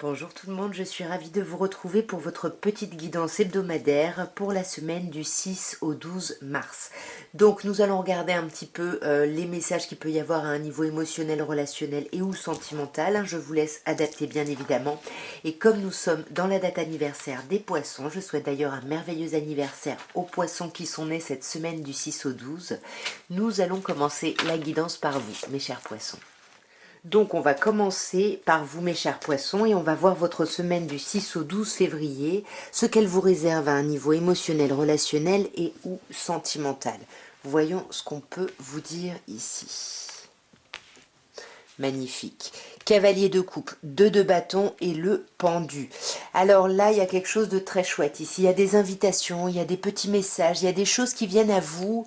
Bonjour tout le monde, je suis ravie de vous retrouver pour votre petite guidance hebdomadaire pour la semaine du 6 au 12 mars. Donc nous allons regarder un petit peu les messages qu'il peut y avoir à un niveau émotionnel, relationnel et ou sentimental. Je vous laisse adapter bien évidemment. Et comme nous sommes dans la date anniversaire des poissons, je souhaite d'ailleurs un merveilleux anniversaire aux poissons qui sont nés cette semaine du 6 au 12. Nous allons commencer la guidance par vous, mes chers poissons. Donc on va commencer par vous mes chers poissons et on va voir votre semaine du 6 au 12 février, ce qu'elle vous réserve à un niveau émotionnel, relationnel et ou sentimental. Voyons ce qu'on peut vous dire ici. Magnifique. Cavalier de coupe, 2 de bâton et le pendu. Alors là, il y a quelque chose de très chouette ici. Il y a des invitations, il y a des petits messages, il y a des choses qui viennent à vous,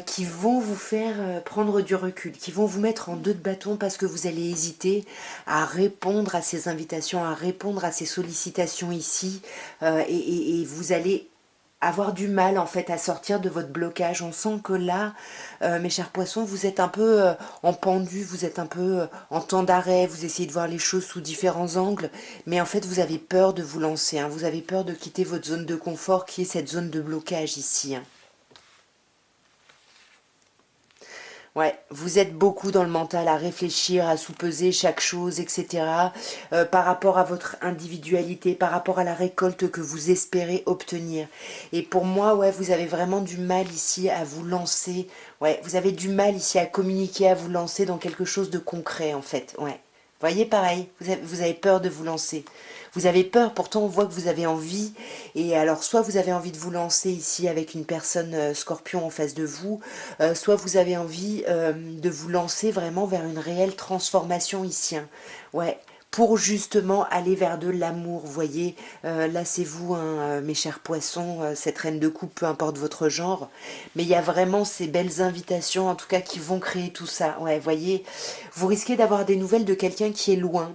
qui vont vous faire prendre du recul, qui vont vous mettre en 2 de bâton parce que vous allez hésiter à répondre à ces invitations, à répondre à ces sollicitations ici. Et vous allez avoir du mal en fait à sortir de votre blocage. On sent que là, mes chers poissons, vous êtes un peu en pendu, vous êtes un peu en temps d'arrêt, vous essayez de voir les choses sous différents angles, mais en fait vous avez peur de vous lancer, hein. Vous avez peur de quitter votre zone de confort qui est cette zone de blocage ici, hein. Ouais, vous êtes beaucoup dans le mental à réfléchir, à sous-peser chaque chose, etc. Par rapport à votre individualité, par rapport à la récolte que vous espérez obtenir. Et pour moi, ouais, vous avez vraiment du mal ici à vous lancer. Ouais, vous avez du mal ici à communiquer, à vous lancer dans quelque chose de concret, en fait. Ouais. Voyez, pareil, vous avez peur de vous lancer. Vous avez peur, pourtant on voit que vous avez envie. Et alors, soit vous avez envie de vous lancer ici avec une personne scorpion en face de vous, soit vous avez envie de vous lancer vraiment vers une réelle transformation ici, hein. Ouais, pour justement aller vers de l'amour, vous voyez. Là, c'est vous, hein, mes chers poissons, cette reine de coupe, peu importe votre genre. Mais il y a vraiment ces belles invitations, en tout cas, qui vont créer tout ça. Ouais, voyez, vous risquez d'avoir des nouvelles de quelqu'un qui est loin.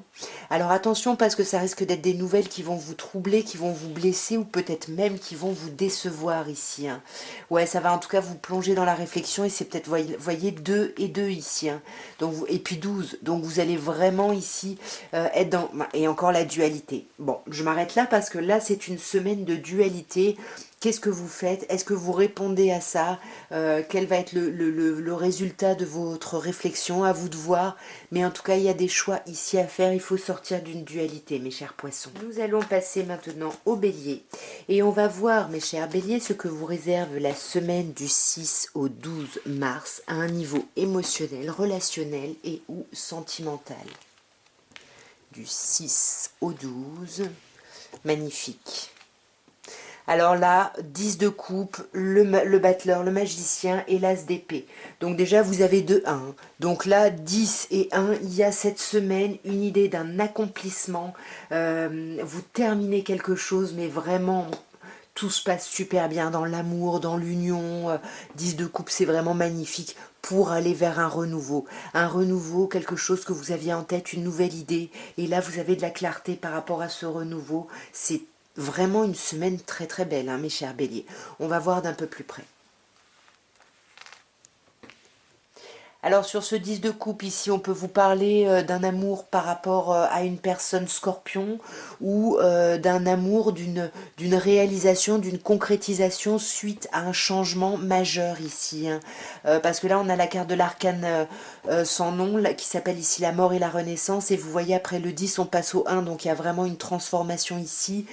Alors attention, parce que ça risque d'être des nouvelles qui vont vous troubler, qui vont vous blesser, ou peut-être même qui vont vous décevoir ici, hein. Ouais, ça va en tout cas vous plonger dans la réflexion, et c'est peut-être, voyez, 2 et 2 ici, hein. Donc, et puis 12. Donc vous allez vraiment ici être dans... Et encore la dualité. Bon, je m'arrête là parce que là, c'est une semaine de dualité. Qu'est-ce que vous faites? Est-ce que vous répondez à ça? Quel va être le résultat de votre réflexion? À vous de voir. Mais en tout cas, il y a des choix ici à faire. Il faut sortir d'une dualité, mes chers poissons. Nous allons passer maintenant au bélier. Et on va voir, mes chers béliers, ce que vous réserve la semaine du 6 au 12 mars à un niveau émotionnel, relationnel et ou sentimental. Du 6 au 12, magnifique. Alors là, 10 de coupe, le battleur, le magicien et l'as d'épée. Donc déjà, vous avez 2-1. Donc là, 10 et 1, il y a cette semaine une idée d'un accomplissement. Vous terminez quelque chose, mais vraiment... Tout se passe super bien dans l'amour, dans l'union. 10 de coupe, c'est vraiment magnifique pour aller vers un renouveau. Un renouveau, quelque chose que vous aviez en tête, une nouvelle idée. Et là, vous avez de la clarté par rapport à ce renouveau. C'est vraiment une semaine très très belle, hein, mes chers béliers. On va voir d'un peu plus près. Alors sur ce 10 de coupe ici, on peut vous parler d'un amour par rapport à une personne scorpion ou d'un amour, d'une réalisation, d'une concrétisation suite à un changement majeur ici, hein. Parce que là, on a la carte de l'arcane sans nom là, qui s'appelle ici la mort et la renaissance. Et vous voyez, après le 10, on passe au 1. Donc il y a vraiment une transformation ici.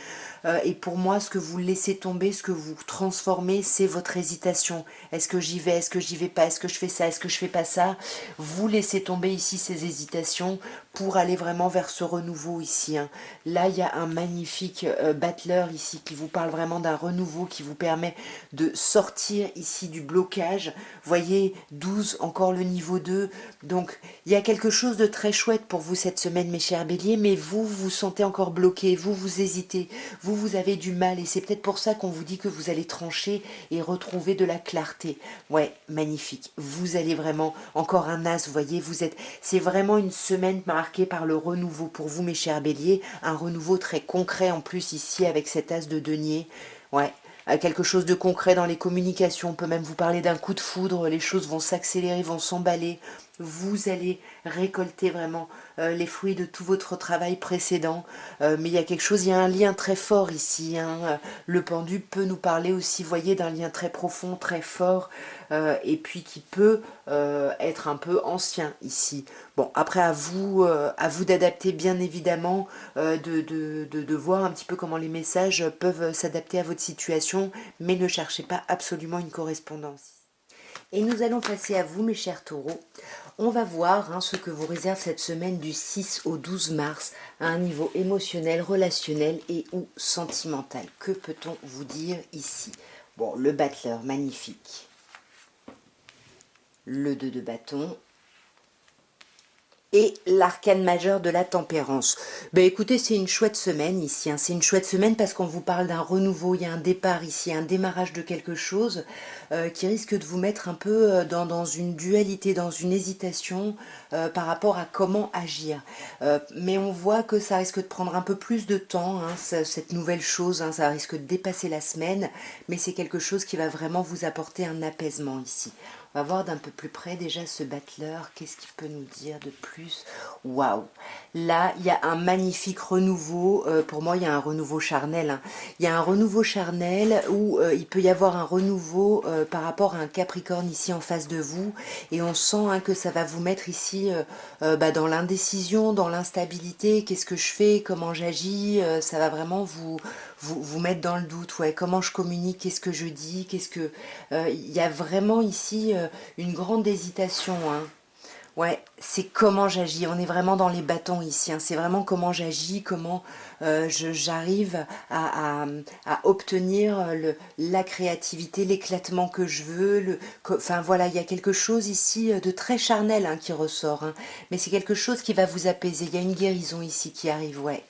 Et pour moi, ce que vous laissez tomber, ce que vous transformez, c'est votre hésitation. Est-ce que j'y vais? Est-ce que j'y vais pas? Est-ce que je fais ça? Est-ce que je fais pas ça? Vous laissez tomber ici ces hésitations pour aller vraiment vers ce renouveau ici, hein. Là, il y a un magnifique battleur ici qui vous parle vraiment d'un renouveau qui vous permet de sortir ici du blocage. Voyez, 12, encore le niveau 2. Donc, il y a quelque chose de très chouette pour vous cette semaine, mes chers béliers, mais vous vous sentez encore bloqué, vous hésitez, vous avez du mal, et c'est peut-être pour ça qu'on vous dit que vous allez trancher et retrouver de la clarté. Ouais, magnifique. Vous allez vraiment, encore un as, vous voyez, c'est vraiment une semaine marquée par le renouveau pour vous, mes chers béliers, un renouveau très concret en plus ici avec cet as de denier. Ouais, quelque chose de concret dans les communications. On peut même vous parler d'un coup de foudre, les choses vont s'accélérer, vont s'emballer. vous allez récolter vraiment les fruits de tout votre travail précédent. Mais il y a quelque chose, il y a un lien très fort ici, hein. Le pendu peut nous parler aussi, voyez, d'un lien très profond, très fort, et puis qui peut être un peu ancien ici. Bon, après à vous d'adapter bien évidemment, de voir un petit peu comment les messages peuvent s'adapter à votre situation, mais ne cherchez pas absolument une correspondance. Et nous allons passer à vous, mes chers taureaux. On va voir hein, ce que vous réserve cette semaine du 6 au 12 mars à un niveau émotionnel, relationnel et ou sentimental. Que peut-on vous dire ici? Bon, le battleur, magnifique. Le 2 de bâton. Et l'arcane majeur de la tempérance. Ben écoutez, c'est une chouette semaine ici, hein. C'est une chouette semaine parce qu'on vous parle d'un renouveau, il y a un départ ici, un démarrage de quelque chose qui risque de vous mettre un peu dans une dualité, dans une hésitation par rapport à comment agir. Mais on voit que ça risque de prendre un peu plus de temps, hein, cette nouvelle chose, hein, ça risque de dépasser la semaine, mais c'est quelque chose qui va vraiment vous apporter un apaisement ici. On va voir d'un peu plus près déjà ce battleur. Qu'est-ce qu'il peut nous dire de plus? Waouh! Là, il y a un magnifique renouveau. Pour moi, il y a un renouveau charnel, hein. Il y a un renouveau charnel où il peut y avoir un renouveau par rapport à un Capricorne ici en face de vous. Et on sent hein, que ça va vous mettre ici dans l'indécision, dans l'instabilité. Qu'est-ce que je fais? Comment j'agis? Ça va vraiment vous mettre dans le doute. Ouais, comment je communique? Qu'est-ce que je dis? Il y a vraiment ici une grande hésitation, hein. Ouais, c'est comment j'agis. On est vraiment dans les bâtons ici, hein. C'est vraiment comment j'agis, comment j'arrive à obtenir la créativité, l'éclatement que je veux. Enfin voilà, il y a quelque chose ici de très charnel hein, qui ressort, hein. Mais c'est quelque chose qui va vous apaiser. Il y a une guérison ici qui arrive, ouais.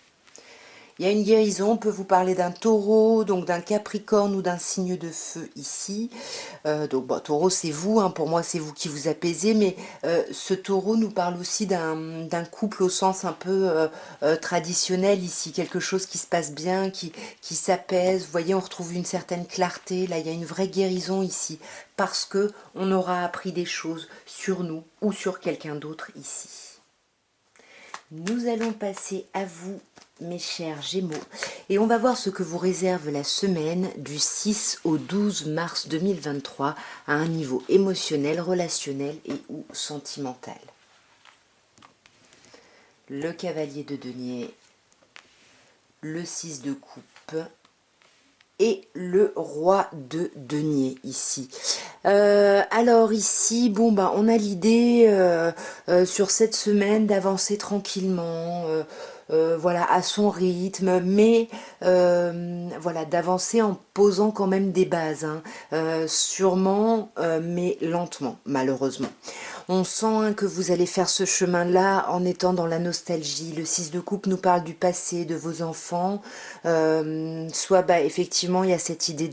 Il y a une guérison, on peut vous parler d'un taureau, donc d'un capricorne ou d'un signe de feu ici. Donc bon, taureau c'est vous, hein, pour moi c'est vous qui vous apaisez, mais ce taureau nous parle aussi d'un couple au sens un peu traditionnel ici, quelque chose qui se passe bien, qui s'apaise. Vous voyez, on retrouve une certaine clarté, là il y a une vraie guérison ici, parce que on aura appris des choses sur nous ou sur quelqu'un d'autre ici. Nous allons passer à vous, mes chers Gémeaux, et on va voir ce que vous réserve la semaine du 6 au 12 mars 2023 à un niveau émotionnel, relationnel et ou sentimental. Le cavalier de denier, le 6 de coupe et le roi de denier ici. Alors ici, bon bah on a l'idée sur cette semaine d'avancer tranquillement, voilà, à son rythme, mais voilà, d'avancer en posant quand même des bases, hein, sûrement, mais lentement, malheureusement. On sent hein, que vous allez faire ce chemin-là en étant dans la nostalgie. Le 6 de coupe nous parle du passé, de vos enfants. Soit bah, effectivement il y a cette idée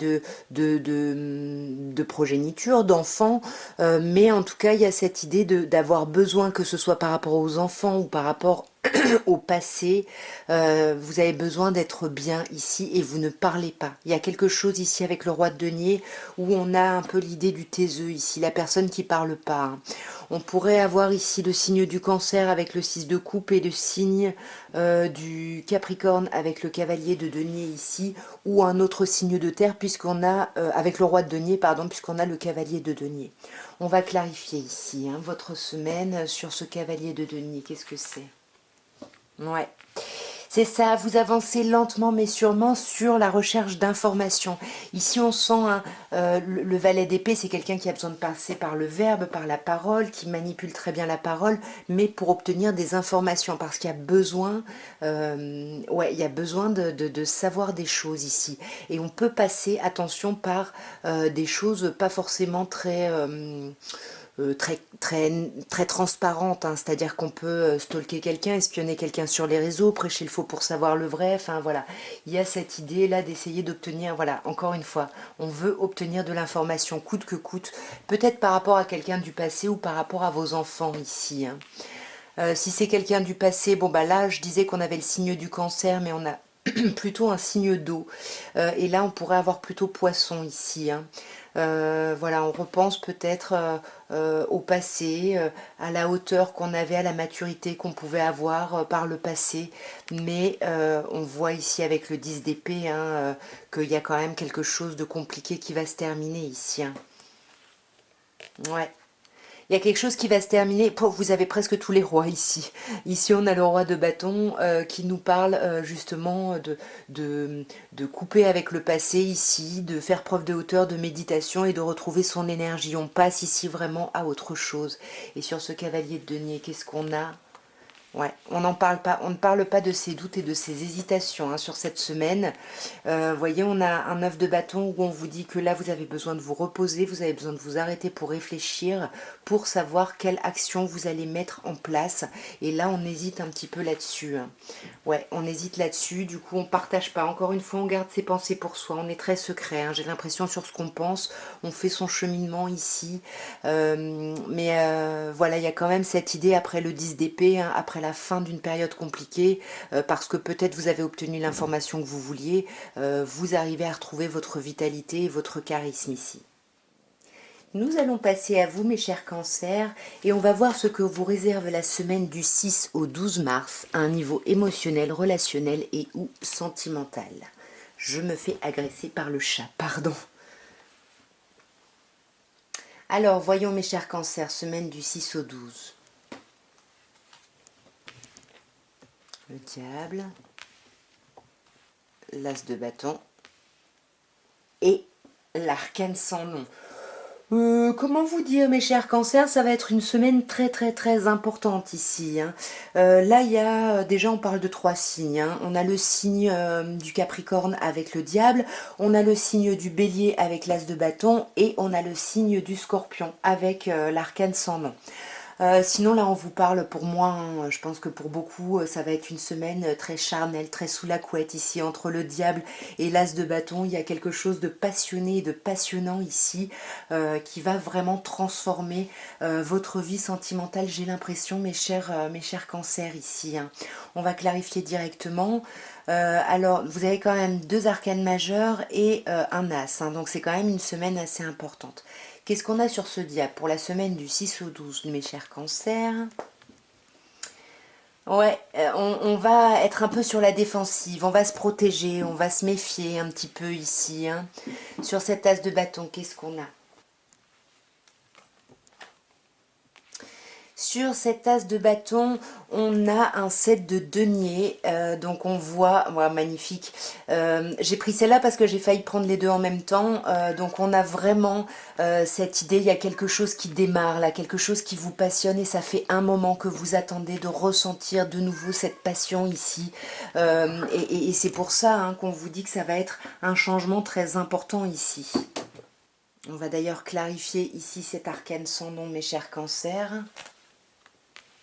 de progéniture, d'enfants, mais en tout cas il y a cette idée d'avoir besoin, que ce soit par rapport aux enfants ou par rapport au passé, vous avez besoin d'être bien ici et vous ne parlez pas. Il y a quelque chose ici avec le roi de denier où on a un peu l'idée du taiseux ici, la personne qui parle pas, hein. On pourrait avoir ici le signe du cancer avec le 6 de coupe et le signe du capricorne avec le cavalier de denier ici, ou un autre signe de terre puisqu'on a, avec le roi de denier, pardon, puisqu'on a le cavalier de denier. On va clarifier ici hein, votre semaine sur ce cavalier de denier. Qu'est-ce que c'est? Ouais. C'est ça, vous avancez lentement mais sûrement sur la recherche d'informations. Ici on sent hein, le valet d'épée, c'est quelqu'un qui a besoin de passer par le verbe, par la parole, qui manipule très bien la parole, mais pour obtenir des informations, parce qu'il y a besoin, ouais, il y a besoin de savoir des choses ici. Et on peut passer, attention, par des choses pas forcément très transparente, hein, c'est-à-dire qu'on peut stalker quelqu'un, espionner quelqu'un sur les réseaux, prêcher le faux pour savoir le vrai, enfin voilà. Il y a cette idée là d'essayer d'obtenir, voilà, encore une fois, on veut obtenir de l'information coûte que coûte, peut-être par rapport à quelqu'un du passé ou par rapport à vos enfants ici, hein. Si c'est quelqu'un du passé, bon bah là je disais qu'on avait le signe du cancer, mais on a plutôt un signe d'eau. Et là on pourrait avoir plutôt poisson ici, hein. Voilà, on repense peut-être au passé, à la hauteur qu'on avait, à la maturité qu'on pouvait avoir par le passé. Mais on voit ici avec le 10 d'épée hein, qu'il y a quand même quelque chose de compliqué qui va se terminer ici. Hein. Ouais. Il y a quelque chose qui va se terminer. Vous avez presque tous les rois ici. Ici, on a le roi de bâton qui nous parle justement de, de couper avec le passé ici, de faire preuve de hauteur, de méditation et de retrouver son énergie. On passe ici vraiment à autre chose. Et sur ce cavalier de denier, qu'est-ce qu'on a? Ouais, on n'en parle pas, on ne parle pas de ses doutes et de ses hésitations hein, sur cette semaine. Voyez, on a un 9 de bâton où on vous dit que là, vous avez besoin de vous reposer, vous avez besoin de vous arrêter pour réfléchir, pour savoir quelle action vous allez mettre en place. Et là, on hésite un petit peu là-dessus. Hein. Ouais, on hésite là-dessus, du coup, on partage pas. Encore une fois, on garde ses pensées pour soi, on est très secret. Hein. J'ai l'impression sur ce qu'on pense, on fait son cheminement ici. Voilà, il y a quand même cette idée après le 10 d'épée, hein, après la fin d'une période compliquée, parce que peut-être vous avez obtenu l'information que vous vouliez, vous arrivez à retrouver votre vitalité et votre charisme ici. Nous allons passer à vous, mes chers cancers, et on va voir ce que vous réserve la semaine du 6 au 12 mars à un niveau émotionnel, relationnel et ou sentimental. Je me fais agresser par le chat, pardon. Alors, voyons, mes chers cancers, semaine du 6 au 12. Le diable, l'as de bâton et l'arcane sans nom. Comment vous dire, mes chers cancers, ça va être une semaine très très très importante ici. Hein. Là, il y a déjà, on parle de 3 signes. Hein. On a le signe du Capricorne avec le diable, on a le signe du Bélier avec l'as de bâton et on a le signe du Scorpion avec l'arcane sans nom. Sinon, là, on vous parle pour moi, hein, je pense que pour beaucoup, ça va être une semaine très charnelle, très sous la couette ici, entre le diable et l'as de bâton. Il y a quelque chose de passionné et de passionnant ici qui va vraiment transformer votre vie sentimentale, j'ai l'impression, mes chers cancers ici. Hein. On va clarifier directement. Alors, vous avez quand même 2 arcanes majeures et un as, hein, donc c'est quand même une semaine assez importante. Qu'est-ce qu'on a sur ce diable pour la semaine du 6 au 12, mes chers cancers? Ouais, on va être un peu sur la défensive, on va se protéger, on va se méfier un petit peu ici. Hein. Sur cette as de bâton, qu'est-ce qu'on a? Sur cette as de bâton, on a un set de deniers, donc on voit, voilà, magnifique. J'ai pris celle-là parce que j'ai failli prendre les deux en même temps, donc on a vraiment cette idée, il y a quelque chose qui démarre là, quelque chose qui vous passionne et ça fait un moment que vous attendez de ressentir de nouveau cette passion ici. Et c'est pour ça hein, qu'on vous dit que ça va être un changement très important ici. On va d'ailleurs clarifier ici cet arcane sans nom, mes chers cancers.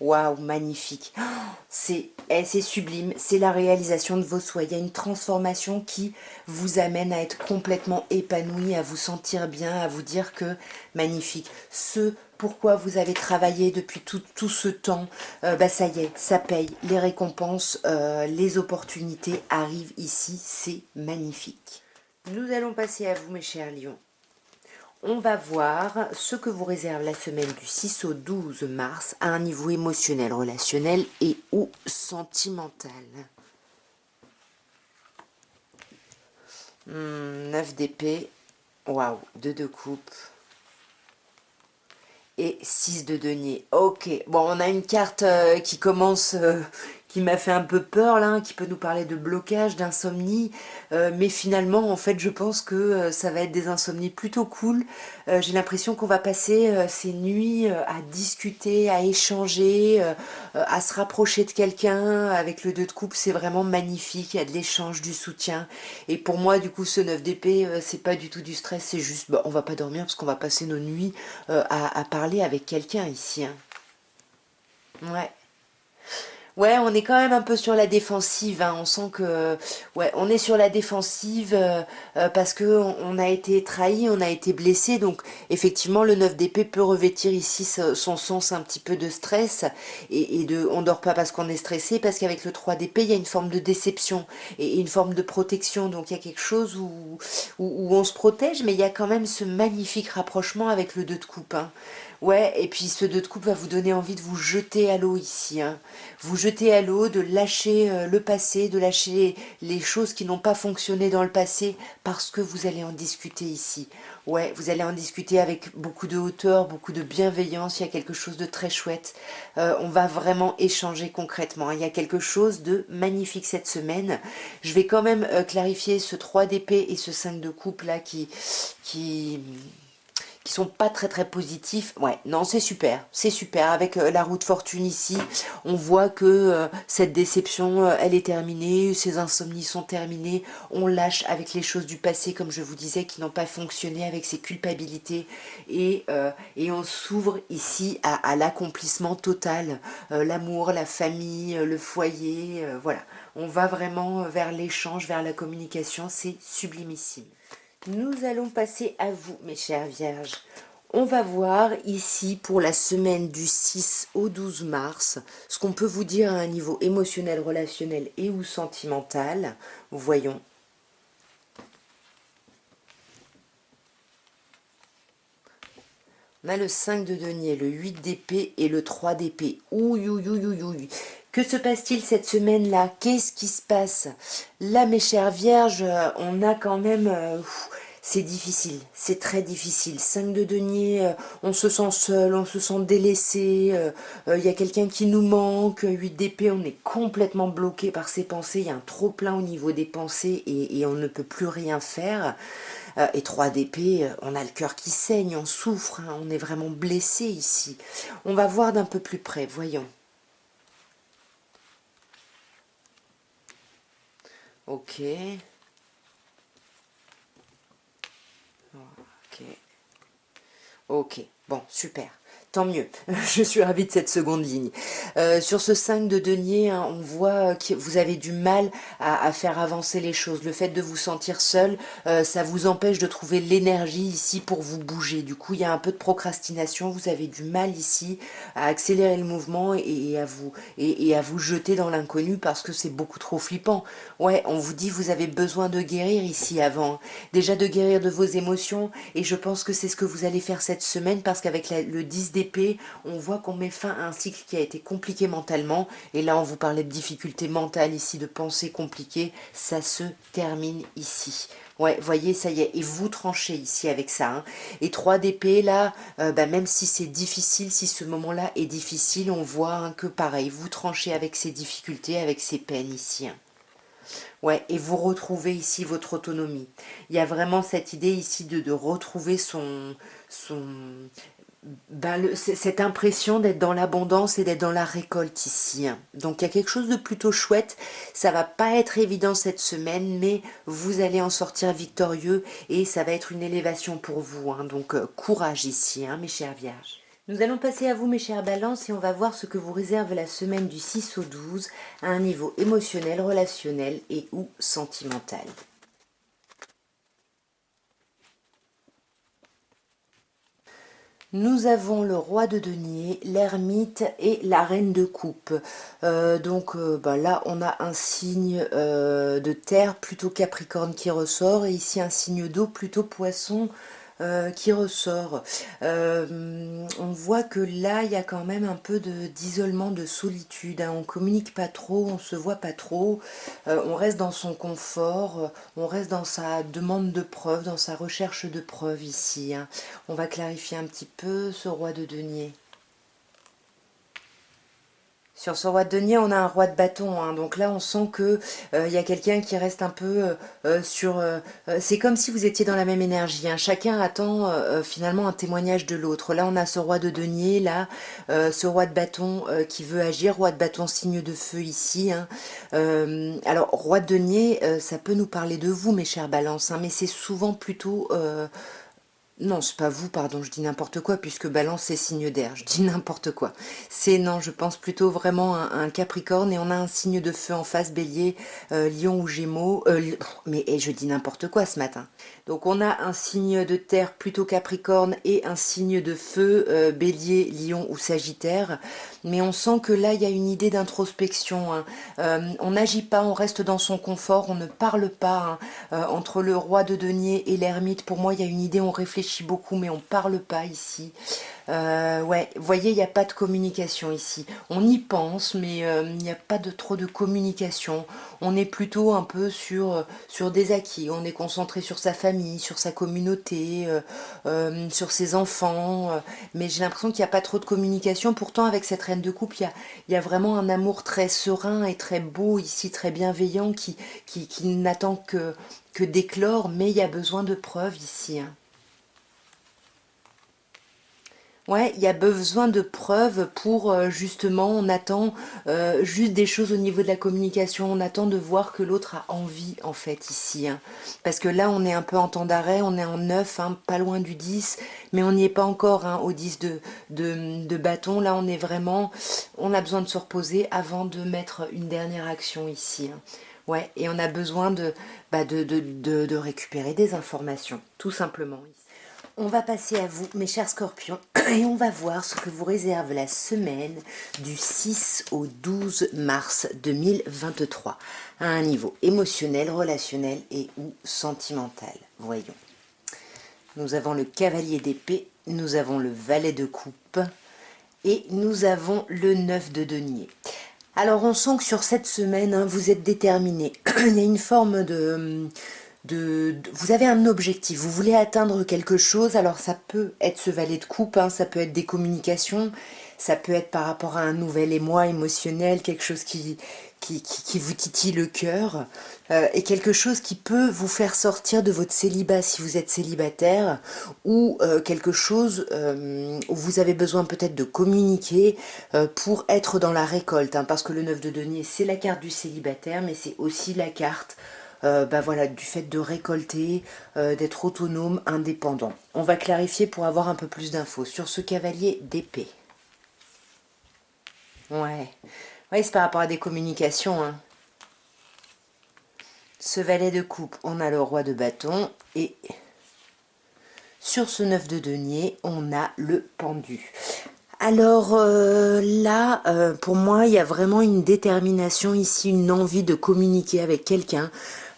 Waouh, magnifique. C'est sublime, c'est la réalisation de vos souhaits. Il y a une transformation qui vous amène à être complètement épanoui, à vous sentir bien, à vous dire que magnifique. Ce pourquoi vous avez travaillé depuis tout ce temps, bah ça y est, ça paye. Les récompenses, les opportunités arrivent ici, c'est magnifique. Nous allons passer à vous, mes chers lions. On va voir ce que vous réserve la semaine du 6 au 12 mars à un niveau émotionnel, relationnel et ou sentimental. 9 d'épée, waouh, 2 de coupe et 6 de denier. Ok, bon, on a une carte qui commence, qui m'a fait un peu peur là, hein, qui peut nous parler de blocage, d'insomnie, mais finalement, en fait, je pense que ça va être des insomnies plutôt cool. J'ai l'impression qu'on va passer ces nuits à discuter, à échanger, à se rapprocher de quelqu'un. Avec le 2 de coupe, c'est vraiment magnifique, il y a de l'échange, du soutien. Et pour moi, du coup, ce 9 d'épée, c'est pas du tout du stress, c'est juste, bah, on va pas dormir parce qu'on va passer nos nuits à parler avec quelqu'un ici. Hein. Ouais. Ouais, on est quand même un peu sur la défensive, hein. On sent que, ouais, on est sur la défensive parce que on a été trahi, on a été blessé. Donc, effectivement, le 9 d'épée peut revêtir ici son sens un petit peu de stress et de, on dort pas parce qu'on est stressé, parce qu'avec le 3 d'épée, il y a une forme de déception et une forme de protection. Donc, il y a quelque chose où on se protège, mais il y a quand même ce magnifique rapprochement avec le 2 de coupe, hein. Ouais, et puis ce 2 de coupe va vous donner envie de vous jeter à l'eau ici, hein. Vous jeter à l'eau, de lâcher le passé, de lâcher les choses qui n'ont pas fonctionné dans le passé, parce que vous allez en discuter ici. Ouais, vous allez en discuter avec beaucoup de hauteur, beaucoup de bienveillance, il y a quelque chose de très chouette. On va vraiment échanger concrètement. Il y a quelque chose de magnifique cette semaine. Je vais quand même clarifier ce 3 d'épée et ce 5 de coupe là qui, qui sont pas très très positifs. Ouais, non, c'est super. Avec la roue de fortune ici, on voit que cette déception, elle est terminée, ces insomnies sont terminées. On lâche avec les choses du passé, comme je vous disais, qui n'ont pas fonctionné, avec ces culpabilités, et on s'ouvre ici à l'accomplissement total. L'amour, la famille, le foyer, voilà. On va vraiment vers l'échange, vers la communication, c'est sublimissime. Nous allons passer à vous, mes chères vierges. On va voir ici pour la semaine du 6 au 12 mars ce qu'on peut vous dire à un niveau émotionnel, relationnel et ou sentimental. Voyons. On a le 5 de denier, le 8 d'épée et le 3 d'épée. Ouh, ouh, ouh, ouh, ouh. Que se passe-t-il cette semaine-là? Qu'est-ce qui se passe? Là, mes chères vierges, on a quand même... c'est difficile, c'est très difficile. 5 de denier, on se sent seul, on se sent délaissé, il y a quelqu'un qui nous manque. 8 d'épée, on est complètement bloqué par ses pensées, il y a un trop-plein au niveau des pensées et on ne peut plus rien faire. Et 3 d'épée, on a le cœur qui saigne, on souffre, hein, on est vraiment blessé ici. On va voir d'un peu plus près, voyons. Ok. Ok. Ok. Bon, super. Tant mieux. Je suis ravie de cette seconde ligne. Sur ce 5 de denier, hein, on voit que vous avez du mal à faire avancer les choses. Le fait de vous sentir seul, ça vous empêche de trouver l'énergie ici pour vous bouger. Du coup, il y a un peu de procrastination. Vous avez du mal ici à accélérer le mouvement et à vous jeter dans l'inconnu parce que c'est beaucoup trop flippant. Ouais, on vous dit vous avez besoin de guérir ici avant. Déjà de guérir de vos émotions et je pense que c'est ce que vous allez faire cette semaine parce qu'avec le 10 d'épée, on voit qu'on met fin à un cycle qui a été compliqué mentalement et là on vous parlait de difficultés mentales ici, de pensées compliquées, ça se termine ici. Ouais, voyez, ça y est, et vous tranchez ici avec ça, hein. Et 3 d'épée, là, bah, même si c'est difficile, si ce moment-là est difficile, on voit hein, que pareil, vous tranchez avec ces difficultés, avec ces peines ici, hein. Ouais, et vous retrouvez ici votre autonomie. Il y a vraiment cette idée ici de retrouver son, ben cette impression d'être dans l'abondance et d'être dans la récolte ici, hein. Donc il y a quelque chose de plutôt chouette. Ça va pas être évident cette semaine, mais vous allez en sortir victorieux et ça va être une élévation pour vous, hein. Donc courage ici, hein, mes chères vierges. Nous allons passer à vous, mes chères balances, et on va voir ce que vous réserve la semaine du 6 au 12 à un niveau émotionnel, relationnel et ou sentimental. Nous avons le roi de denier, l'ermite et la reine de coupe. Bah là, on a un signe de terre plutôt capricorne qui ressort et ici un signe d'eau plutôt poisson qui ressort. On voit que là, il y a quand même un peu d'isolement, de solitude, hein. On communique pas trop, on se voit pas trop, on reste dans son confort, on reste dans sa demande de preuves, dans sa recherche de preuves ici, hein. On va clarifier un petit peu ce roi de denier. Sur ce roi de denier, on a un roi de bâton, hein. Donc là, on sent que il y a quelqu'un qui reste un peu sur. C'est comme si vous étiez dans la même énergie, hein. Chacun attend finalement un témoignage de l'autre. Là, on a ce roi de denier, là, ce roi de bâton qui veut agir, roi de bâton signe de feu ici, hein. Alors, roi de denier, ça peut nous parler de vous, mes chères balances, hein, mais c'est souvent plutôt Non, c'est pas vous, pardon, je dis n'importe quoi, puisque Balance, c'est signe d'air, je dis n'importe quoi. C'est, non, je pense plutôt vraiment à un Capricorne, et on a un signe de feu en face, Bélier, Lion ou Gémeaux, mais je dis n'importe quoi ce matin. Donc on a un signe de terre plutôt Capricorne, et un signe de feu, Bélier, Lion ou Sagittaire, mais on sent que là, il y a une idée d'introspection, hein. On n'agit pas, on reste dans son confort, on ne parle pas, hein. Entre le roi de denier et l'ermite, pour moi, il y a une idée, on réfléchit beaucoup, mais on parle pas ici. Ouais, vous voyez, il n'y a pas de communication ici. On y pense, mais il n'y a pas trop de communication. On est plutôt un peu sur des acquis. On est concentré sur sa famille, sur sa communauté, sur ses enfants. Mais j'ai l'impression qu'il n'y a pas trop de communication. Pourtant, avec cette reine de coupe, il y a vraiment un amour très serein et très beau ici, très bienveillant, qui n'attend que d'éclore, mais il y a besoin de preuves ici, hein. Ouais, il y a besoin de preuves pour justement, on attend juste des choses au niveau de la communication, on attend de voir que l'autre a envie en fait ici, hein. Parce que là on est un peu en temps d'arrêt, on est en 9, hein, pas loin du 10, mais on n'y est pas encore, hein, au 10 de bâton, là on est vraiment, on a besoin de se reposer avant de mettre une dernière action ici, hein. Ouais, et on a besoin de récupérer des informations, tout simplement. On va passer à vous, mes chers scorpions, et on va voir ce que vous réserve la semaine du 6 au 12 mars 2023, à un niveau émotionnel, relationnel et ou sentimental. Voyons. Nous avons le cavalier d'épée, nous avons le valet de coupe et nous avons le 9 de denier. Alors on sent que sur cette semaine, hein, vous êtes déterminé. Il y a une forme vous avez un objectif, vous voulez atteindre quelque chose, alors ça peut être ce valet de coupe, hein, ça peut être des communications, ça peut être par rapport à un nouvel émoi émotionnel, quelque chose qui vous titille le cœur, et quelque chose qui peut vous faire sortir de votre célibat si vous êtes célibataire, ou quelque chose où vous avez besoin peut-être de communiquer pour être dans la récolte, hein, parce que le 9 de denier c'est la carte du célibataire, mais c'est aussi la carte voilà, du fait de récolter, d'être autonome, indépendant. On va clarifier pour avoir un peu plus d'infos sur ce cavalier d'épée. Ouais, ouais, c'est par rapport à des communications, hein. Ce valet de coupe, on a le roi de bâton et sur ce 9 de denier, on a le pendu. Alors là, pour moi, il y a vraiment une détermination ici, une envie de communiquer avec quelqu'un.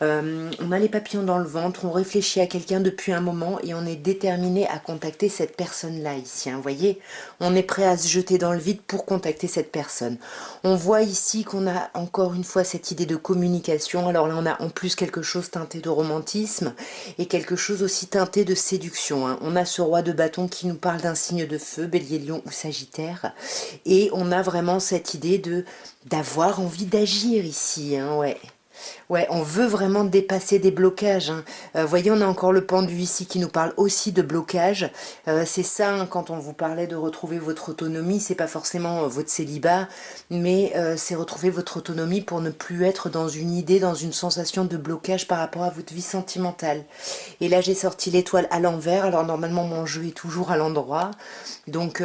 On a les papillons dans le ventre, on réfléchit à quelqu'un depuis un moment et on est déterminé à contacter cette personne-là ici, hein, vous voyez, on est prêt à se jeter dans le vide pour contacter cette personne. On voit ici qu'on a encore une fois cette idée de communication. Alors là, on a en plus quelque chose teinté de romantisme et quelque chose aussi teinté de séduction, hein. On a ce roi de bâton qui nous parle d'un signe de feu, bélier, lion ou sagittaire, et on a vraiment cette idée d'avoir envie d'agir ici, hein, ouais. Ouais, on veut vraiment dépasser des blocages, hein. Voyez, on a encore le pendu ici qui nous parle aussi de blocage. C'est ça, hein, quand on vous parlait de retrouver votre autonomie, c'est pas forcément votre célibat, mais c'est retrouver votre autonomie pour ne plus être dans une idée, dans une sensation de blocage par rapport à votre vie sentimentale. Et là, j'ai sorti l'étoile à l'envers. Alors normalement, mon jeu est toujours à l'endroit. Donc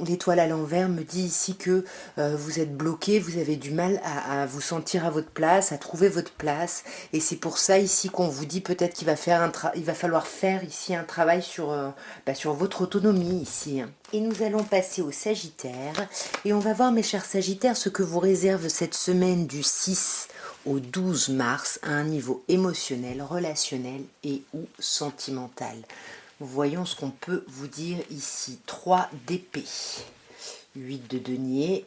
l'étoile à l'envers me dit ici que vous êtes bloqué, vous avez du mal à vous sentir à votre place, à trouver votre place, et c'est pour ça ici qu'on vous dit peut-être qu'il va falloir faire ici un travail sur votre autonomie ici, hein. Et nous allons passer au Sagittaire, et on va voir, mes chers Sagittaires, ce que vous réserve cette semaine du 6 au 12 mars à un niveau émotionnel, relationnel et ou sentimental. Voyons ce qu'on peut vous dire ici. 3 d'épée, 8 de denier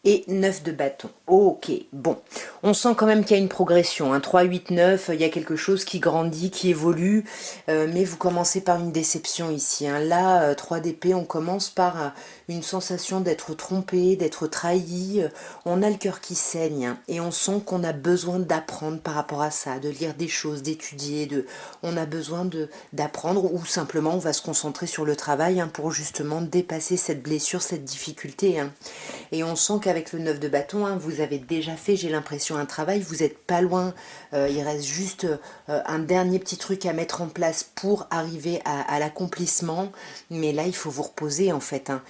et 9 de bâton. Ok, bon. On sent quand même qu'il y a une progression, hein. 3, 8, 9, il y a quelque chose qui grandit, qui évolue, mais vous commencez par une déception ici, hein. Là, 3 d'épée, on commence par une sensation d'être trompé, d'être trahi. On a le cœur qui saigne, hein, et on sent qu'on a besoin d'apprendre par rapport à ça, de lire des choses, d'étudier, on a besoin d'apprendre, ou simplement on va se concentrer sur le travail, hein, pour justement dépasser cette blessure, cette difficulté, hein. Et on sent qu'avec le 9 de bâton, hein, vous avez déjà fait, j'ai l'impression, sur un travail, vous n'êtes pas loin, il reste juste un dernier petit truc à mettre en place pour arriver à l'accomplissement, mais là il faut vous reposer en fait, hein.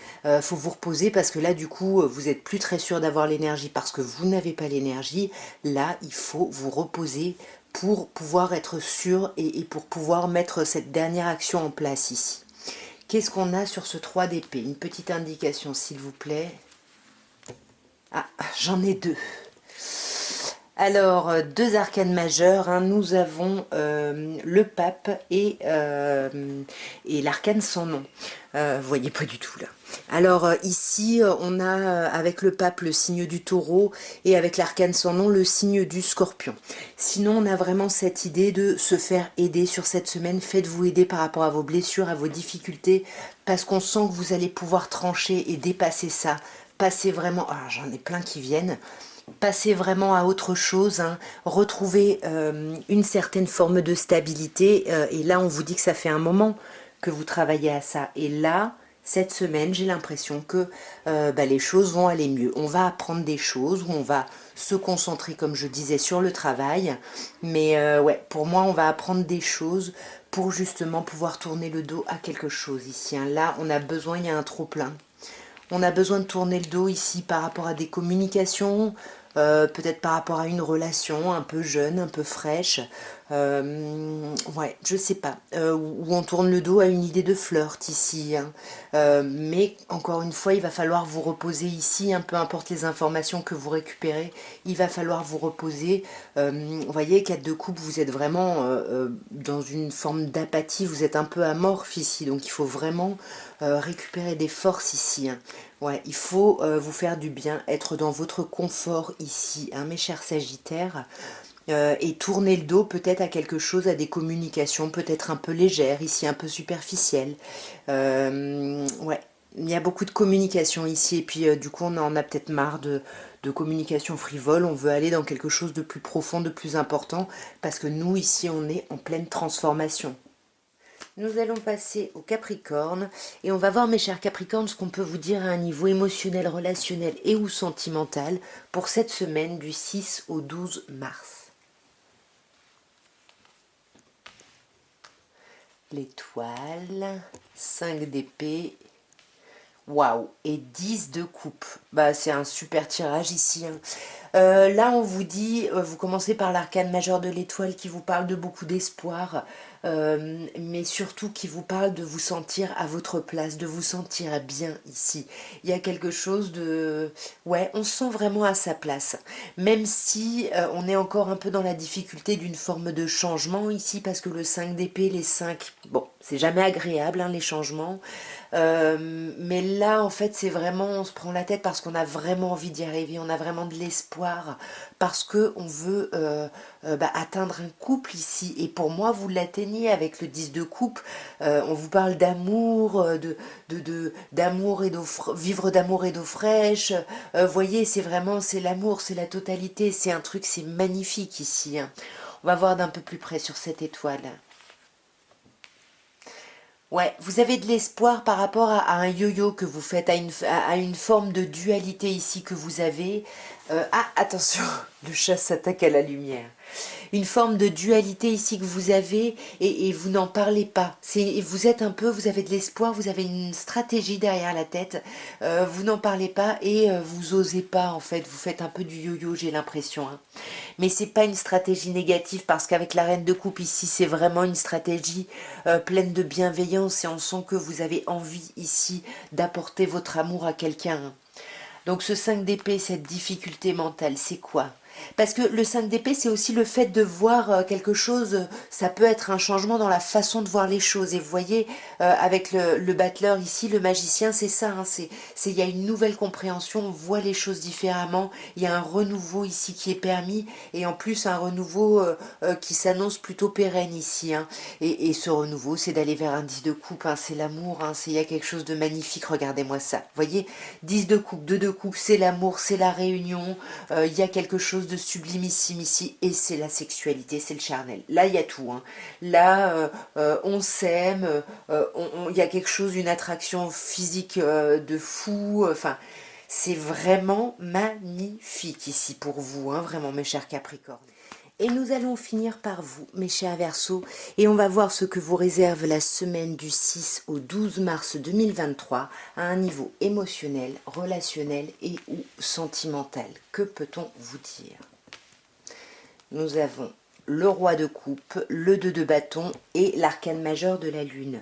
Faut vous reposer parce que là du coup vous n'êtes plus très sûr d'avoir l'énergie parce que vous n'avez pas l'énergie. Là il faut vous reposer pour pouvoir être sûr et pour pouvoir mettre cette dernière action en place ici. Qu'est-ce qu'on a sur ce 3 d'épée? Une petite indication s'il vous plaît. Ah, j'en ai deux. Alors, deux arcanes majeures, hein. Nous avons le pape et l'arcane sans nom. Vous voyez pas du tout là. Alors ici, on a avec le pape le signe du taureau et avec l'arcane sans nom le signe du scorpion. Sinon, on a vraiment cette idée de se faire aider sur cette semaine. Faites-vous aider par rapport à vos blessures, à vos difficultés, parce qu'on sent que vous allez pouvoir trancher et dépasser ça. Passez vraiment... Ah, j'en ai plein qui viennent. Passer vraiment à autre chose, hein, retrouver une certaine forme de stabilité. Et là, on vous dit que ça fait un moment que vous travaillez à ça. Et là, cette semaine, j'ai l'impression que les choses vont aller mieux. On va apprendre des choses, où on va se concentrer, comme je disais, sur le travail. Mais ouais, pour moi, on va apprendre des choses pour justement pouvoir tourner le dos à quelque chose ici, hein. Là, on a besoin, il y a un trop-plein. On a besoin de tourner le dos ici par rapport à des communications, peut-être par rapport à une relation un peu jeune, un peu fraîche. Ouais, je sais pas. Où on tourne le dos à une idée de flirt ici, hein. Mais encore une fois, il va falloir vous reposer ici, hein, peu importe les informations que vous récupérez, il va falloir vous reposer. Vous voyez, 4 de coupe, vous êtes vraiment dans une forme d'apathie, vous êtes un peu amorphe ici, donc il faut vraiment récupérer des forces ici, hein. Ouais, il faut vous faire du bien, être dans votre confort ici, hein, mes chers Sagittaires, et tourner le dos peut-être à quelque chose, à des communications peut-être un peu légères, ici un peu superficielles. Ouais, il y a beaucoup de communication ici, et puis du coup on en a peut-être marre de communication frivole, on veut aller dans quelque chose de plus profond, de plus important, parce que nous ici on est en pleine transformation. Nous allons passer au Capricorne et on va voir, mes chers Capricornes, ce qu'on peut vous dire à un niveau émotionnel, relationnel et ou sentimental pour cette semaine du 6 au 12 mars. L'étoile, 5 d'épée, waouh, et 10 de coupe. Bah, c'est un super tirage ici, hein. Là, on vous dit, vous commencez par l'arcane majeur de l'étoile qui vous parle de beaucoup d'espoir, mais surtout qui vous parle de vous sentir à votre place, de vous sentir bien ici. Il y a quelque chose de... Ouais, on se sent vraiment à sa place. Même si on est encore un peu dans la difficulté d'une forme de changement ici, parce que le 5 d'épée, les 5... Bon, c'est jamais agréable, hein, les changements. Mais là, en fait, c'est vraiment, on se prend la tête parce qu'on a vraiment envie d'y arriver, on a vraiment de l'espoir, parce que on veut atteindre un couple ici. Et pour moi, vous l'atteignez avec le 10 de coupe. On vous parle d'amour, d'amour et d'eau, vivre d'amour et d'eau fraîche. Voyez, c'est vraiment, c'est l'amour, c'est la totalité, c'est un truc, c'est magnifique ici, hein. On va voir d'un peu plus près sur cette étoile. Ouais, vous avez de l'espoir par rapport à un yo-yo que vous faites, à une forme de dualité ici que vous avez. Ah, attention, le chat s'attaque à la lumière. Une forme de dualité ici que vous avez et vous n'en parlez pas. Vous êtes un peu, vous avez de l'espoir, vous avez une stratégie derrière la tête, vous n'en parlez pas et vous osez pas en fait, vous faites un peu du yo-yo, j'ai l'impression, hein. Mais c'est pas une stratégie négative parce qu'avec la reine de coupe ici, c'est vraiment une stratégie pleine de bienveillance et on sent que vous avez envie ici d'apporter votre amour à quelqu'un, hein. Donc ce 5 d'épée, cette difficulté mentale, c'est quoi? Parce que le 5 d'épée, c'est aussi le fait de voir quelque chose, ça peut être un changement dans la façon de voir les choses. Et vous voyez, avec le battleur ici, le magicien, c'est ça, hein, il y a une nouvelle compréhension, on voit les choses différemment, il y a un renouveau ici qui est permis, et en plus un renouveau qui s'annonce plutôt pérenne ici, hein. Et ce renouveau, c'est d'aller vers un 10 de coupe, hein, c'est l'amour, hein, il y a quelque chose de magnifique, regardez-moi ça. Vous voyez, 10 de coupe, 2 de coupe, c'est l'amour, c'est la réunion, il y a quelque chose de sublimissime ici, et c'est la sexualité, c'est le charnel. Là, il y a tout, hein. Là, on s'aime, il y a quelque chose, une attraction physique de fou, enfin... C'est vraiment magnifique ici pour vous, hein, vraiment mes chers Capricornes. Et nous allons finir par vous, mes chers Verseaux, et on va voir ce que vous réserve la semaine du 6 au 12 mars 2023 à un niveau émotionnel, relationnel et ou sentimental. Que peut-on vous dire? Nous avons le roi de coupe, le 2 de bâton et l'arcane majeur de la lune.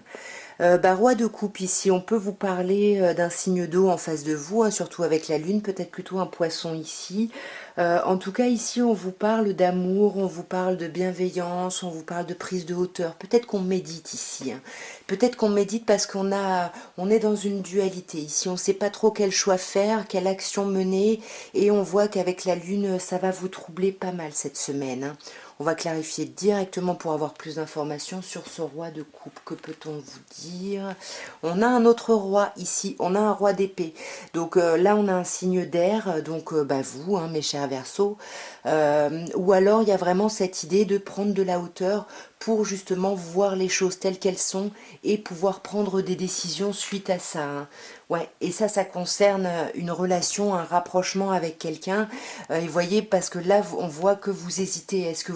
Roi de coupe ici, on peut vous parler d'un signe d'eau en face de vous, hein, surtout avec la lune, peut-être plutôt un poisson ici. En tout cas ici on vous parle d'amour, on vous parle de bienveillance, on vous parle de prise de hauteur. Peut-être qu'on médite ici, hein. Peut-être qu'on médite parce on est dans une dualité ici, on ne sait pas trop quel choix faire, quelle action mener, et on voit qu'avec la lune ça va vous troubler pas mal cette semaine, hein. On va clarifier directement pour avoir plus d'informations sur ce roi de coupe. Que peut-on vous dire? On a un autre roi ici, on a un roi d'épée. Donc là, on a un signe d'air, donc vous, hein, mes chers Verseaux. Ou alors, il y a vraiment cette idée de prendre de la hauteur pour justement voir les choses telles qu'elles sont et pouvoir prendre des décisions suite à ça, hein. Ouais, et ça concerne une relation, un rapprochement avec quelqu'un. Et voyez, parce que là, on voit que vous hésitez. Est-ce que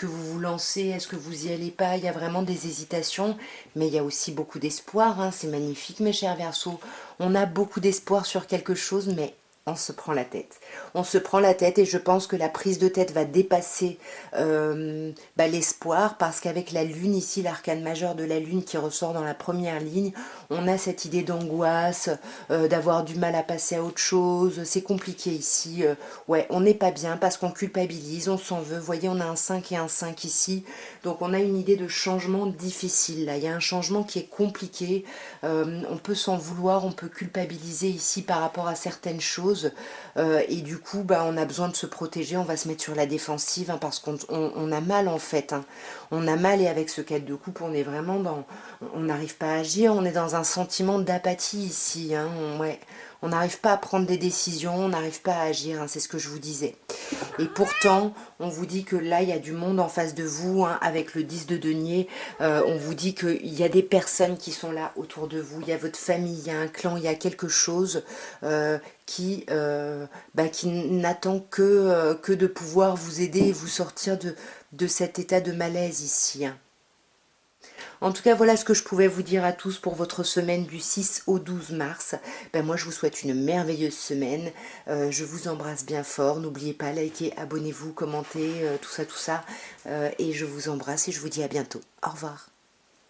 vous vous lancez? Est-ce que vous y allez pas? Il y a vraiment des hésitations, mais il y a aussi beaucoup d'espoir, hein. C'est magnifique, mes chers Verseaux. On a beaucoup d'espoir sur quelque chose, mais on se prend la tête. On se prend la tête et je pense que la prise de tête va dépasser l'espoir, parce qu'avec la lune ici, l'arcane majeur de la lune qui ressort dans la première ligne, on a cette idée d'angoisse, d'avoir du mal à passer à autre chose. C'est compliqué ici. Ouais, on n'est pas bien parce qu'on culpabilise, on s'en veut. Vous voyez, on a un 5 et un 5 ici. Donc on a une idée de changement difficile là. Il y a un changement qui est compliqué. On peut s'en vouloir, on peut culpabiliser ici par rapport à certaines choses. Et du coup, on a besoin de se protéger, on va se mettre sur la défensive, hein, parce qu'on a mal en fait, hein. On a mal, et avec ce 4 de coupe, on est vraiment dans... On n'arrive pas à agir, on est dans un sentiment d'apathie ici, hein. Ouais, on n'arrive pas à prendre des décisions, on n'arrive pas à agir, hein, c'est ce que je vous disais. Et pourtant, on vous dit que là, il y a du monde en face de vous, hein, avec le 10 de denier. On vous dit qu'il y a des personnes qui sont là autour de vous. Il y a votre famille, il y a un clan, il y a quelque chose qui n'attend que de pouvoir vous aider et vous sortir de cet état de malaise ici, hein. En tout cas, voilà ce que je pouvais vous dire à tous pour votre semaine du 6 au 12 mars. Moi, je vous souhaite une merveilleuse semaine. Je vous embrasse bien fort. N'oubliez pas, likez, abonnez-vous, commentez, tout ça. Et je vous embrasse et je vous dis à bientôt. Au revoir.